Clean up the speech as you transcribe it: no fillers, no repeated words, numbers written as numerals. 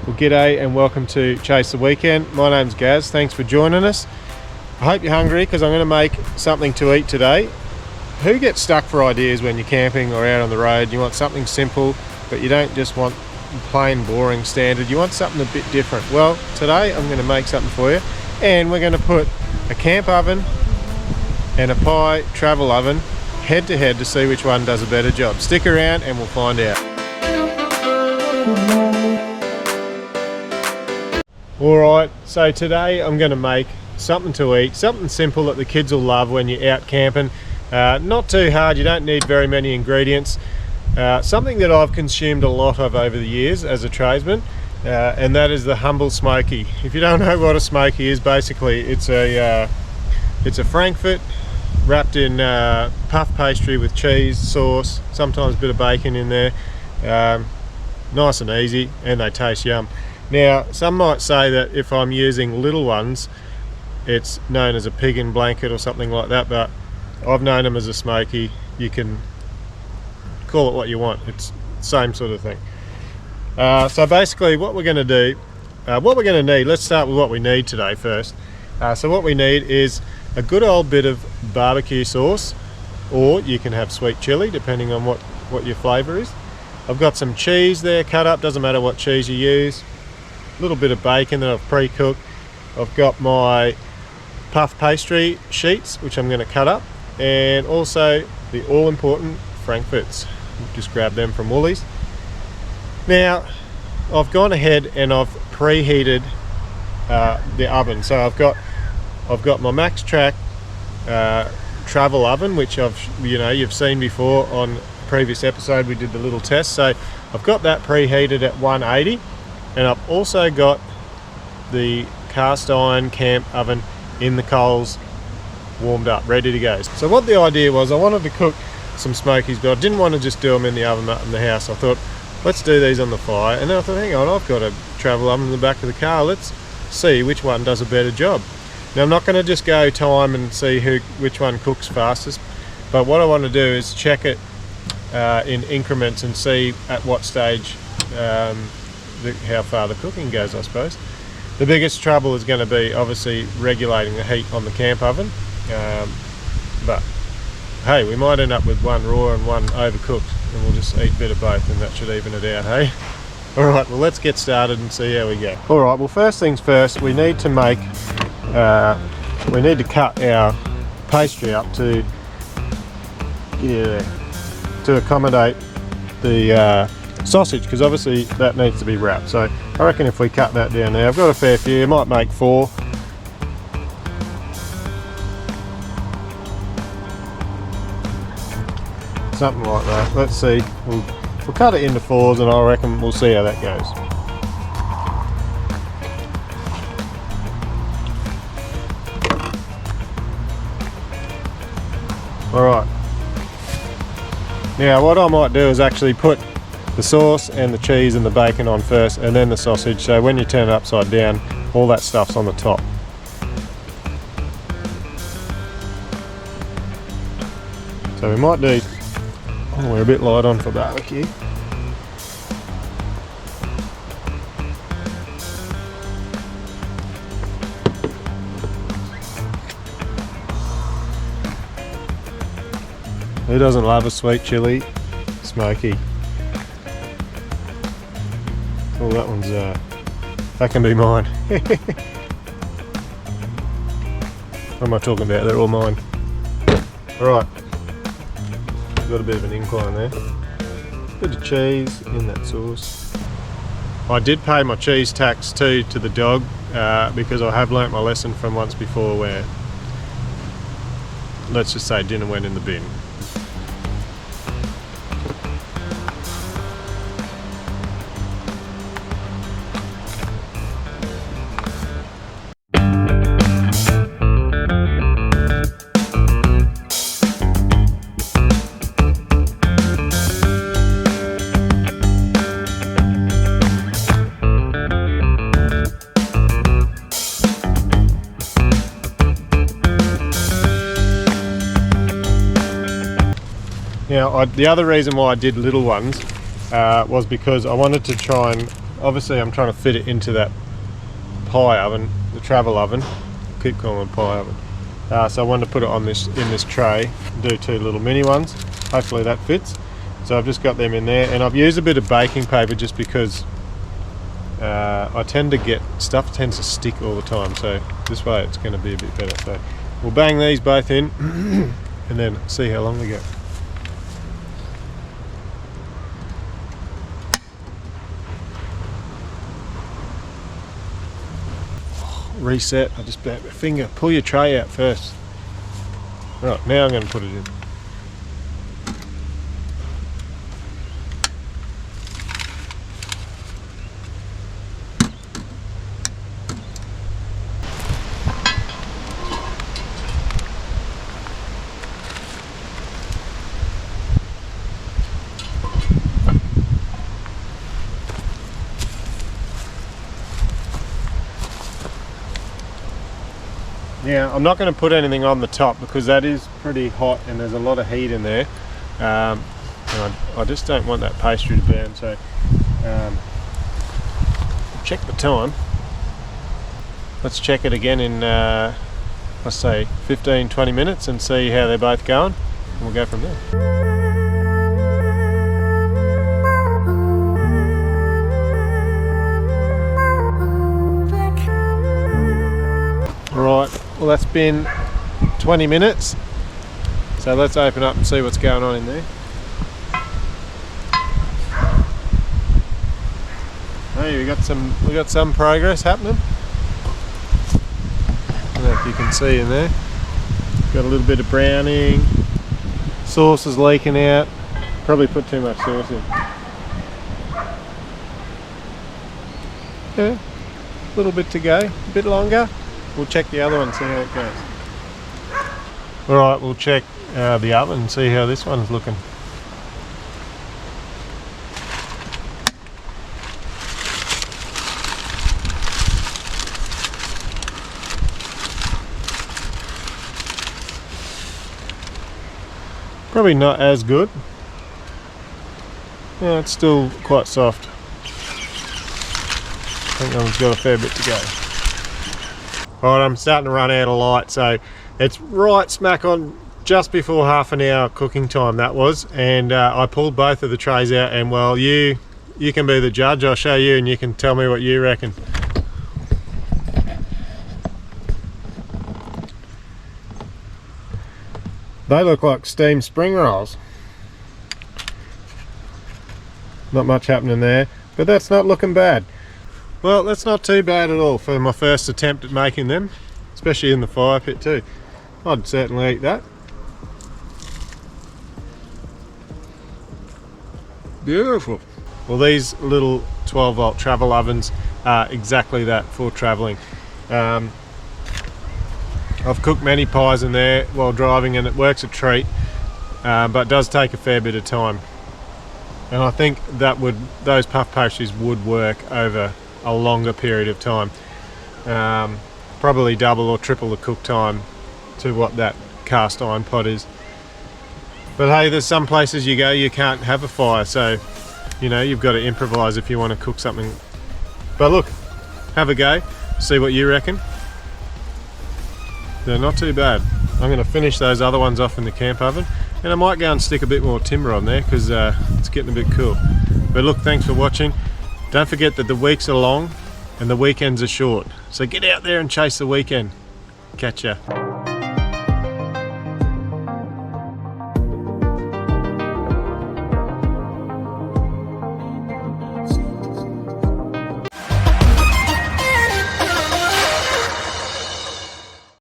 Well, g'day and welcome to Chase the Weekend. My name's Gaz, thanks for joining us. I hope you're hungry because I'm going to make something to eat today. Who gets stuck for ideas when you're camping or out on the road? You want something simple, but you don't just want plain, boring, standard. You want something a bit different. Well, today I'm going to make something for you, and we're going to put a camp oven and a pie travel oven head to head to see which one does a better job. Stick around and we'll find out. Alright, so today I'm going to make something to eat, something simple that the kids will love when you're out camping. Not too hard, you don't need very many ingredients. Something that I've consumed a lot of over the years as a tradesman, and that is the humble smoky. If you don't know what a smoky is, basically it's a Frankfurt wrapped in puff pastry with cheese, sauce, sometimes a bit of bacon in there. Nice and easy, and they taste yum. Now, some might say that if I'm using little ones, it's known as a pig in blanket or something like that, but I've known them as a smoky. You can call it what you want, it's the same sort of thing. So basically what we're going to do, what we're going to need, let's start with what we need today first. So what we need is a good old bit of barbecue sauce, or you can have sweet chili depending on what your flavour is. I've got some cheese there cut up, doesn't matter what cheese you use. A little bit of bacon that I've pre-cooked. I've got my puff pastry sheets which I'm going to cut up, and also the all-important Frankfurts. Just grab them from Woolies. Now I've gone ahead and I've preheated the oven. So I've got my Max Track travel oven, which you've seen before on a previous episode. We did the little test. So I've got that preheated at 180. And I've also got the cast iron camp oven in the coals warmed up, ready to go. So what the idea was, I wanted to cook some smokies, but I didn't want to just do them in the oven up in the house. I thought, let's do these on the fire. And then I thought, hang on, I've got a travel oven in the back of the car. Let's see which one does a better job. Now I'm not going to just go time and see which one cooks fastest, but what I want to do is check it in increments and see at what stage how far the cooking goes, I suppose. The biggest trouble is going to be obviously regulating the heat on the camp oven, but hey, we might end up with one raw and one overcooked, and we'll just eat a bit of both and that should even it out, hey? Alright, well let's get started and see how we go. Alright, well first things first, we need to cut our pastry up to accommodate the sausage, because obviously that needs to be wrapped. So I reckon if we cut that down there, I've got a fair few, I might make 4. Something like that. Let's see, we'll cut it into 4s and I reckon we'll see how that goes. Alright, now what I might do is actually put the sauce and the cheese and the bacon on first, and then the sausage, so when you turn it upside down, all that stuff's on the top. So we might do, we're a bit light on for barbecue. Who doesn't love a sweet chili smoky? Oh, that one's, that can be mine. What am I talking about? They're all mine. Alright, got a bit of an incline there. Bit of cheese in that sauce. I did pay my cheese tax too to the dog, because I have learnt my lesson from once before where, let's just say, dinner went in the bin. Now, the other reason why I did little ones was because I wanted to try and obviously I'm trying to fit it into that pie oven, the travel oven. Keep calling it pie oven. So I wanted to put it on this, in this tray, and do 2 little mini ones. Hopefully that fits. So I've just got them in there, and I've used a bit of baking paper just because I tend to get, stuff tends to stick all the time, so this way it's going to be a bit better. So we'll bang these both in and then see how long we go. Reset, I just burnt my finger. Pull your tray out first. Right, now I'm going to put it in. Now, I'm not going to put anything on the top because that is pretty hot and there's a lot of heat in there. And I just don't want that pastry to burn, so check the time. Let's check it again in, let's say 15-20 minutes and see how they're both going, and we'll go from there. Right, well that's been 20 minutes, so let's open up and see what's going on in there. Hey, we got some progress happening. I don't know if you can see in there. Got a little bit of browning, sauce is leaking out. Probably put too much sauce in. Yeah, a little bit to go, a bit longer. We'll check the other one, see how it goes. Alright, we'll check the oven and see how this one's looking. Probably not as good. Yeah, it's still quite soft. I think that one's got a fair bit to go. Alright, I'm starting to run out of light, so it's right smack on just before half an hour cooking time that was, and I pulled both of the trays out, and well, you can be the judge. I'll show you and you can tell me what you reckon. They look like steamed spring rolls. Not much happening there, but that's not looking bad. Well, that's not too bad at all for my first attempt at making them, especially in the fire pit too. I'd certainly eat that. Beautiful. Well, these little 12-volt travel ovens are exactly that, for travelling. I've cooked many pies in there while driving and it works a treat, but it does take a fair bit of time. And I think those puff pastries would work over a longer period of time, probably double or triple the cook time to what that cast iron pot is. But hey, there's some places you go you can't have a fire, so you know you've got to improvise if you want to cook something. But look, have a go, see what you reckon. They're not too bad. I'm going to finish those other ones off in the camp oven, and I might go and stick a bit more timber on there because it's getting a bit cool. But look, thanks for watching. Don't forget that the weeks are long and the weekends are short. So get out there and chase the weekend. Catch ya.